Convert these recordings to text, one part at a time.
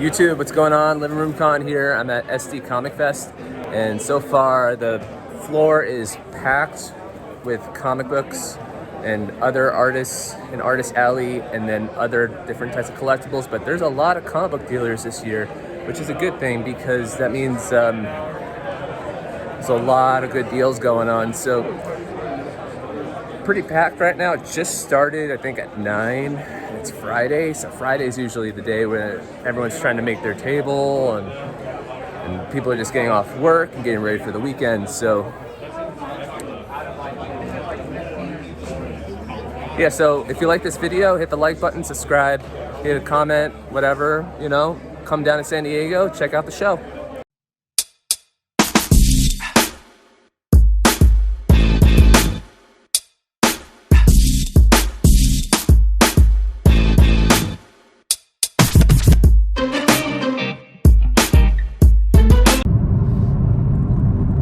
YouTube, what's going on? Living Room Con here. I'm at SD Comic Fest, and so far the floor is packed with comic books and other artists in Artist Alley, and then other different types of collectibles. But there's a lot of comic book dealers this year, which is a good thing because that means there's a lot of good deals going on. So pretty packed right now. It just started, I think, at 9. It's Friday, so Friday's usually the day when everyone's trying to make their table and people are just getting off work and getting ready for the weekend. So yeah, so if you like this video, hit the like button, subscribe, hit a comment, whatever, you know, come down to San Diego, check out the show.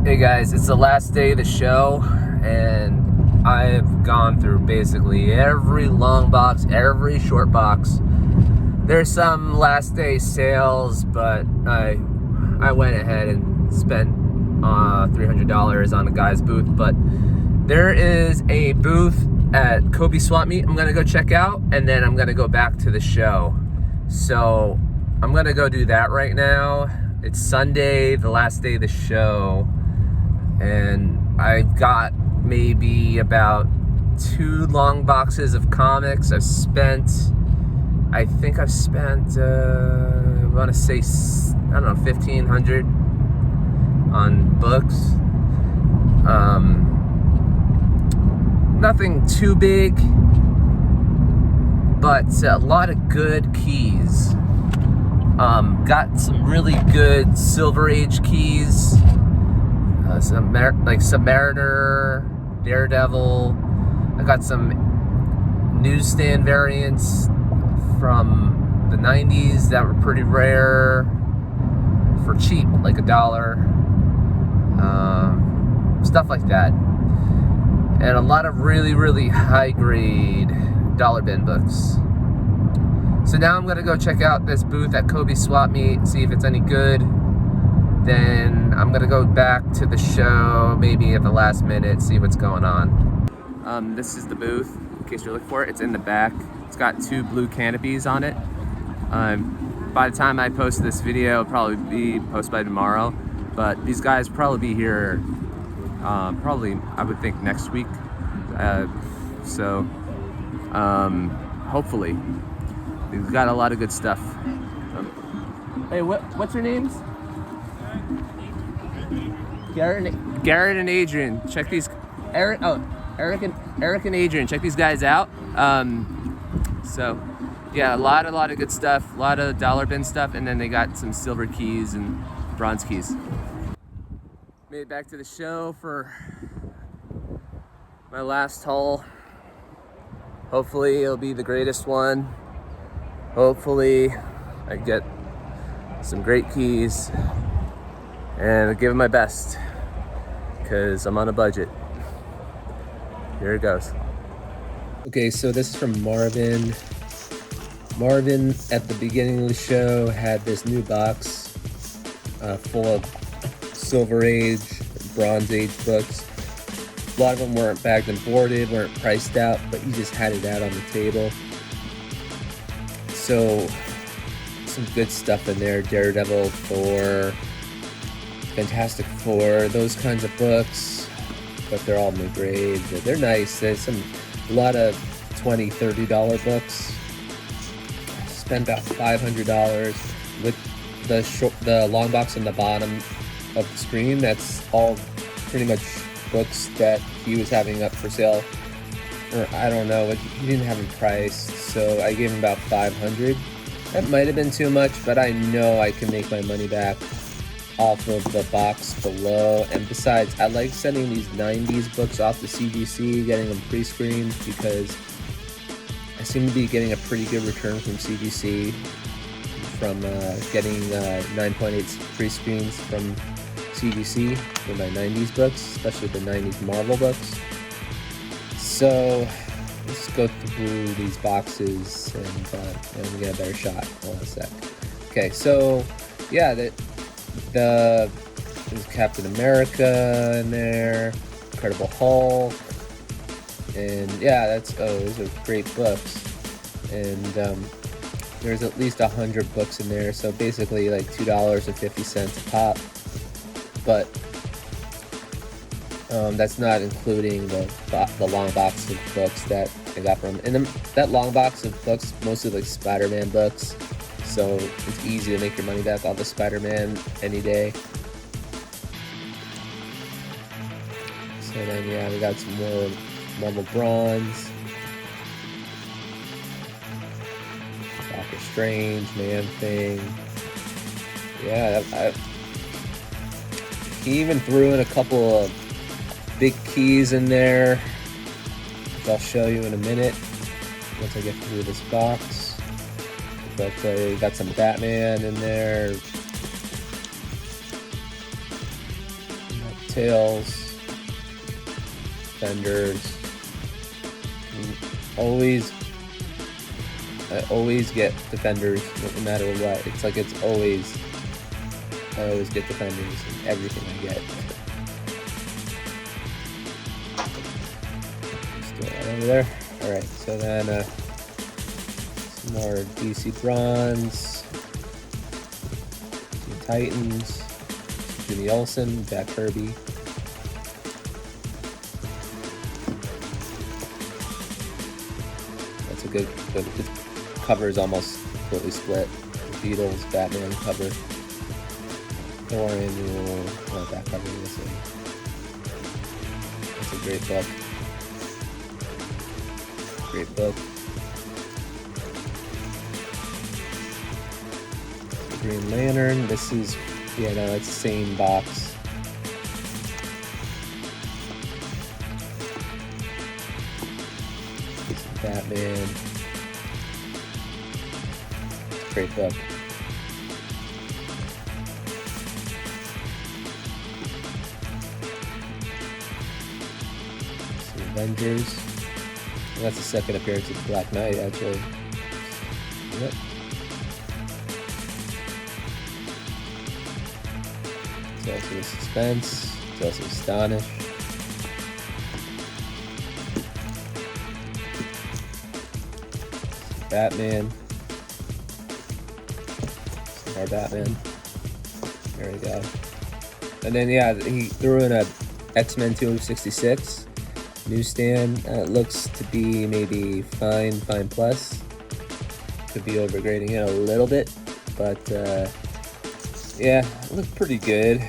Hey guys, it's the last day of the show, and I've gone through basically every long box, every short box. There's some last day sales, but I went ahead and spent $300 on a guy's booth. But there is a booth at Kobe Swap Meet I'm gonna go check out, and then I'm gonna go back to the show. So I'm gonna go do that right now. It's Sunday, the last day of the show. And I've got maybe about 2 long boxes of comics. I think I've spent, I want to say, I don't know, $1,500 on books. Nothing too big, but a lot of good keys. Got some really good Silver Age keys. Like Submariner, Daredevil. I got some newsstand variants from the 90s that were pretty rare for cheap, like $1. Stuff like that. And a lot of really, really high grade dollar bin books. So now I'm gonna go check out this booth at Kobe Swap Meet, see if it's any good. Then I'm gonna go back to the show, maybe at the last minute, see what's going on. This is the booth, in case you're looking for it. It's in the back. It's got 2 blue canopies on it. By the time I post this video, it'll probably be posted by tomorrow. But these guys will probably be here, probably, I would think, next week. Hopefully. We've got a lot of good stuff. Hey, what's your names? Garrett and Adrian. Check these. Eric and Adrian. Check these guys out. So yeah, a lot of good stuff. A lot of dollar bin stuff, and then they got some silver keys and bronze keys. Made it back to the show for my last haul. Hopefully it'll be the greatest one. Hopefully I get some great keys, and I'll give it my best because I'm on a budget. Here it goes. Okay, so this is from Marvin. Marvin, at the beginning of the show, had this new box full of Silver Age, Bronze Age books. A lot of them weren't bagged and boarded, weren't priced out, but he just had it out on the table. So, some good stuff in there. Daredevil, Thor, Fantastic Four, those kinds of books, but they're all new grade. They're nice. There's a lot of $20, $30 books. Spent about $500 with the long box on the bottom of the screen. That's all pretty much books that he was having up for sale. Or I don't know, he didn't have them priced, so I gave him about $500. That might have been too much, but I know I can make my money back off of the box below. And besides, I like sending these 90s books off to CGC, getting them pre-screened, because I seem to be getting a pretty good return from CGC from getting 9.8 pre-screens from CGC for my 90s books, especially the 90s Marvel books. So let's go through these boxes and get a better shot. Hold on a sec. Okay, so yeah, there's Captain America in there, Incredible Hulk, and yeah, those are great books. And there's at least 100 books in there, so basically like $2.50 a pop. But that's not including the long box of books that I got from. And that long box of books, mostly like Spider-Man books, so it's easy to make your money back off of Spider-Man any day. So then yeah, we got some more Marvel Bronze, Doctor Strange, Man-Thing. Yeah, he even threw in a couple of big keys in there, which I'll show you in a minute once I get through this box. But you got some Batman in there, Tails, Defenders. I always get Defenders no matter what. It's like I always get Defenders in everything I get. Still right over there. Alright, so then some more DC Bronze, Teen Titans, Jimmy Olsen, Jack Kirby. That's a good cover is almost completely split. Beatles, Batman cover. Thor annual, not that cover missing. That's a great book. Great book. The Green Lantern. This is, yeah, no, it's the same box. Batman. Great book. Some Avengers. And that's the second appearance of Black Knight, actually. Yep. It's also the Suspense. It's also Astonish. Batman. Our Batman. There we go. And then yeah, he threw in a X-Men 266 newsstand. It looks to be maybe fine plus. Could be overgrading it a little bit, but yeah, it looked pretty good.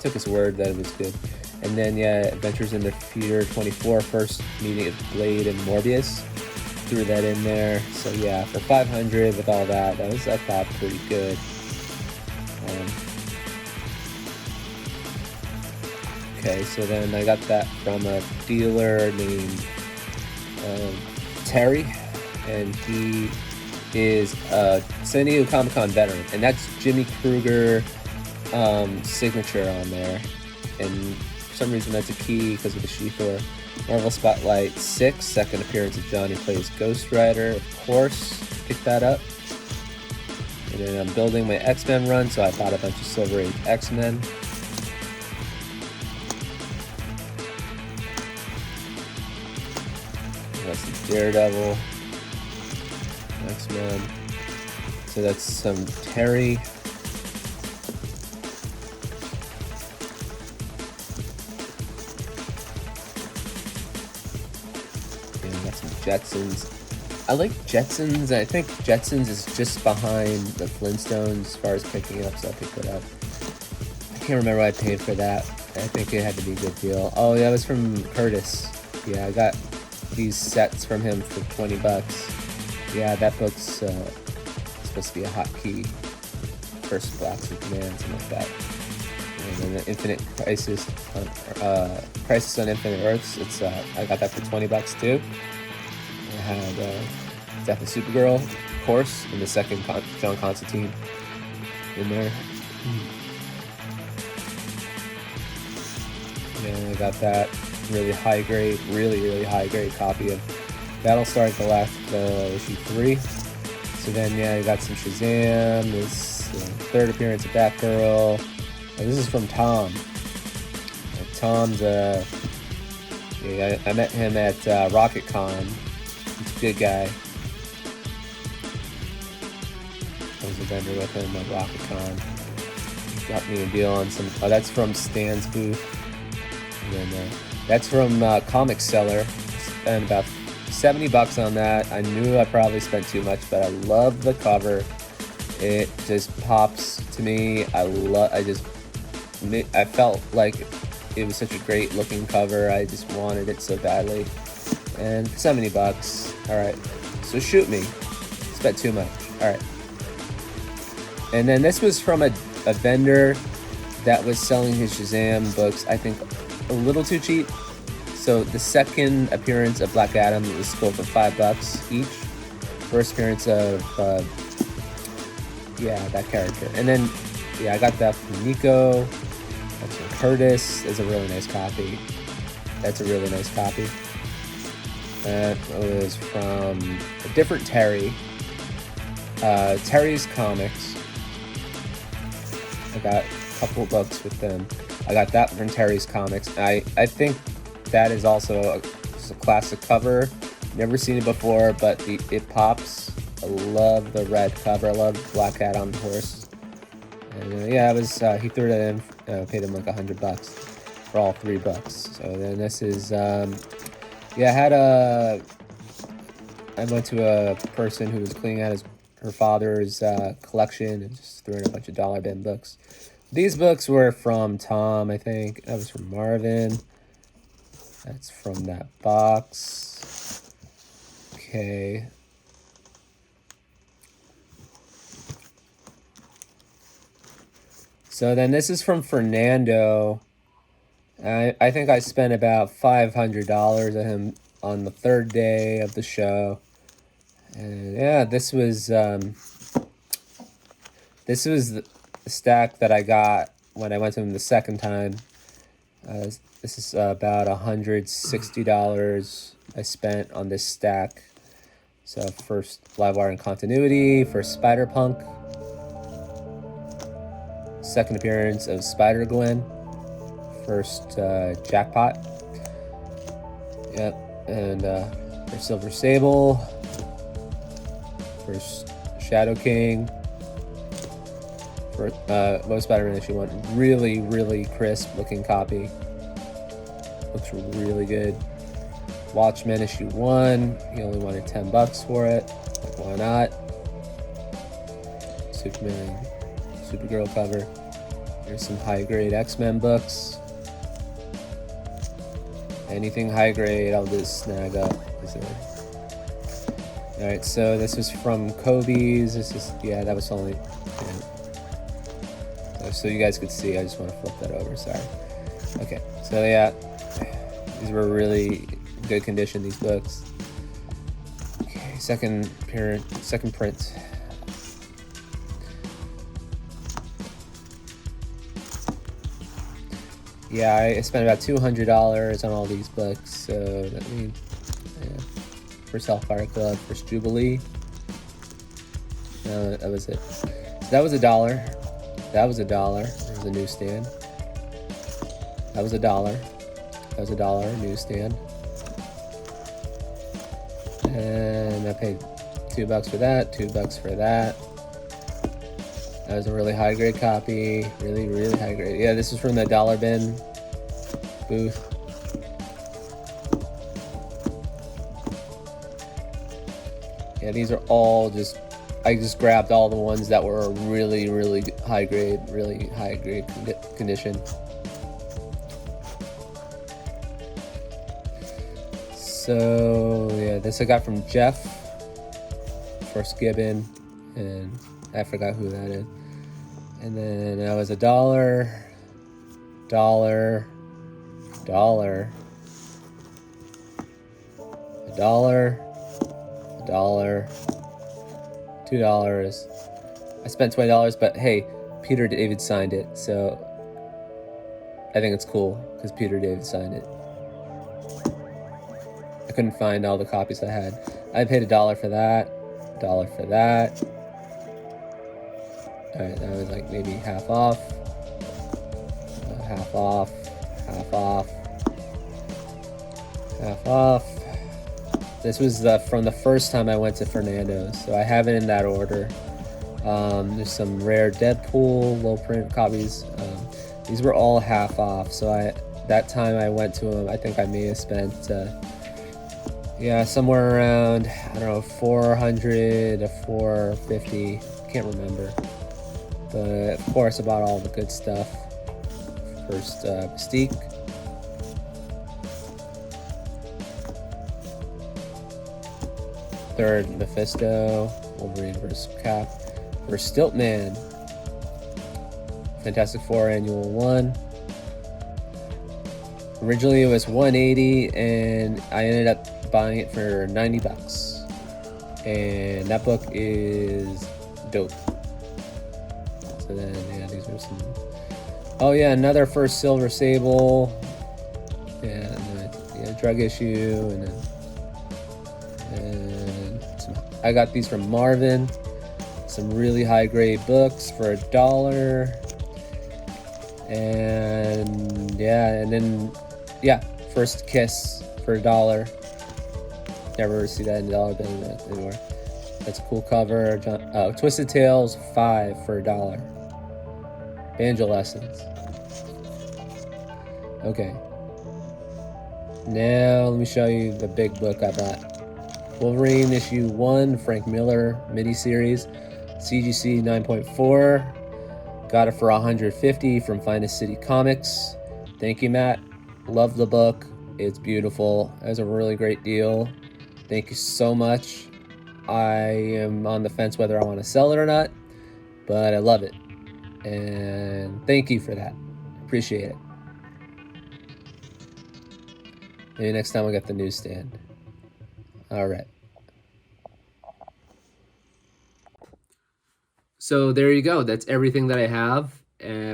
Took his word that it was good. And then yeah, Adventures in the Future 24, first meeting of Blade and Morbius. Threw that in there. So yeah, for 500 with all that was, I thought, pretty good. Okay, so then I got that from a dealer named Terry, and he is a San Diego Comic-Con veteran, and that's Jimmy Kruger signature on there. And for some reason that's a key because of the She-Thor. Marvel Spotlight 6, second appearance of Johnny plays Ghost Rider, of course, picked that up. And then I'm building my X-Men run, so I bought a bunch of Silver Age X-Men. That's some Daredevil, X-Men. So that's some Terry. Jetsons. I like Jetsons. I think Jetsons is just behind the Flintstones as far as picking it up, so I'll pick it up. I can't remember what I paid for that. I think it had to be a good deal. Oh, yeah, it was from Curtis. Yeah, I got these sets from him for $20. Yeah, that book's supposed to be a hotkey. First Black Superman, something like that. And then the Infinite Crisis on Infinite Earths. It's I got that for $20 too. I had Death of Supergirl, of course, and the second John Constantine in there. And I got that really high grade copy of Battlestar Galactica issue 3. So then, yeah, you got some Shazam, this third appearance of Batgirl. And this is from Tom. Tom's, yeah, I met him at RocketCon. He's a good guy. I was a vendor with him at RocketCon. He got me a deal on some. Oh, that's from Stan's booth. And then that's from Comic Seller. Spent about $70 on that. I knew I probably spent too much, but I love the cover. It just pops to me. I felt like it was such a great looking cover. I just wanted it so badly. And $70. All right. So shoot me. Spent too much. All right. And then this was from a vendor that was selling his Shazam books, I think, a little too cheap. So the second appearance of Black Adam was sold for $5 each. First appearance of, that character. And then, I got that from Nico. That's from Curtis. That's a really nice copy. That was from a different Terry. Terry's Comics. I got a couple books with them. I got that from Terry's Comics. I think that is also a classic cover. Never seen it before, but it pops. I love the red cover. I love Black Cat on the horse. And it was he threw that in. Paid him like $100 for all 3 books. So then this is I went to a person who was cleaning out her father's collection and just threw in a bunch of dollar bin books. These books were from Tom, I think. That was from Marvin. That's from that box. Okay. So then this is from Fernando. I think I spent about $500 on him on the third day of the show. And this was the stack that I got when I went to him the second time. This is about $160 I spent on this stack. So first Livewire and Continuity, first Spider-Punk, second appearance of Spider-Gwen, first Jackpot, and first Silver Sable, first Shadow King, first most Spider-Man issue 1. Really, really crisp looking copy. Looks really good. Watchmen issue 1. He only wanted $10 for it. Why not? Superman, Supergirl cover. Here's some high-grade X-Men books. Anything high-grade, I'll just snag up. Alright, so this is from Kobe's. This is, that was only... So you guys could see, I just want to flip that over, sorry. Okay, so these were really good condition, these books. Okay, second print. I spent about $200 on all these books, so that means first Hellfire Club, first Jubilee. No, that was it. So that was $1. That was $1. There's a newsstand. That was $1. That was $1 newsstand. And I paid $2 for that, $2 for that. That was a really high grade copy. Really, really high grade. Yeah, this is from the dollar bin booth. Yeah, these are all I just grabbed all the ones that were really, really high grade condition. So this I got from Jeff, first Gibbon, and I forgot who that is. And then that was $1, $1, $1, $1, $1, $2. I spent $20, but hey, Peter David signed it, so I think it's cool because Peter David signed it. I couldn't find all the copies I had. I paid $1 for that. $1 for that. Alright, that was like maybe half off. Half off. Half off. Half off. This was from the first time I went to Fernando's, so I have it in that order. There's some rare Deadpool low print copies. These were all half off, so that time I went to them, I think I may have spent yeah, somewhere around, I don't know, 400 to 450, can't remember. But of course, about all the good stuff. First, Mystique. Third, Mephisto. Wolverine vs. Cap. First, Stiltman. Fantastic Four Annual 1. Originally it was $180, and I ended up buying it for $90. And that book is dope. So then, yeah, these are some. Oh yeah, another First Silver Sable. Yeah, and then, yeah, drug issue, and some, I got these from Marvin. Some really high grade books for $1. And yeah, and then yeah, First Kiss for $1. Never see that in dollar bill anymore. That's a cool cover. Twisted Tales 5 for $1. Banjo Lessons. Okay. Now let me show you the big book I bought. Wolverine issue 1, Frank Miller miniseries, CGC 9.4. Got it for $150 from Finest City Comics. Thank you, Matt. Love the book. It's beautiful. It was a really great deal. Thank you so much. I am on the fence whether I want to sell it or not, but I love it. And thank you for that. Appreciate it. Maybe next time I'll get the newsstand. All right. So there you go. That's everything that I have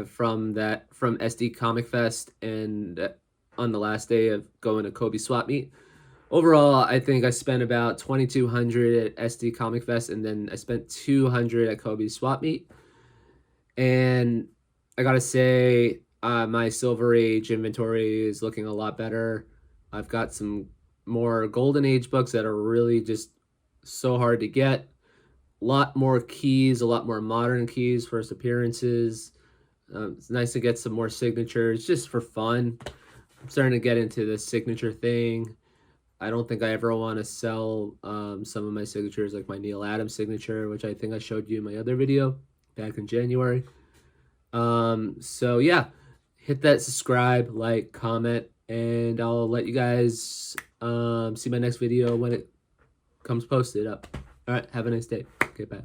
from SD Comic Fest and on the last day of going to Kobe Swap Meet. Overall, I think I spent about $2,200 at SD Comic Fest, and then I spent $200 at Kobe Swap Meet. And I gotta say, my Silver Age inventory is looking a lot better. I've got some more Golden Age books that are really just so hard to get. A lot more keys, a lot more modern keys, first appearances. It's nice to get some more signatures just for fun. I'm starting to get into the signature thing. I don't think I ever want to sell some of my signatures, like my Neil Adams signature, which I think I showed you in my other video back in January. So yeah, hit that subscribe, like, comment, and I'll let you guys see my next video when it comes posted up. All right, have a nice day. Okay, bye.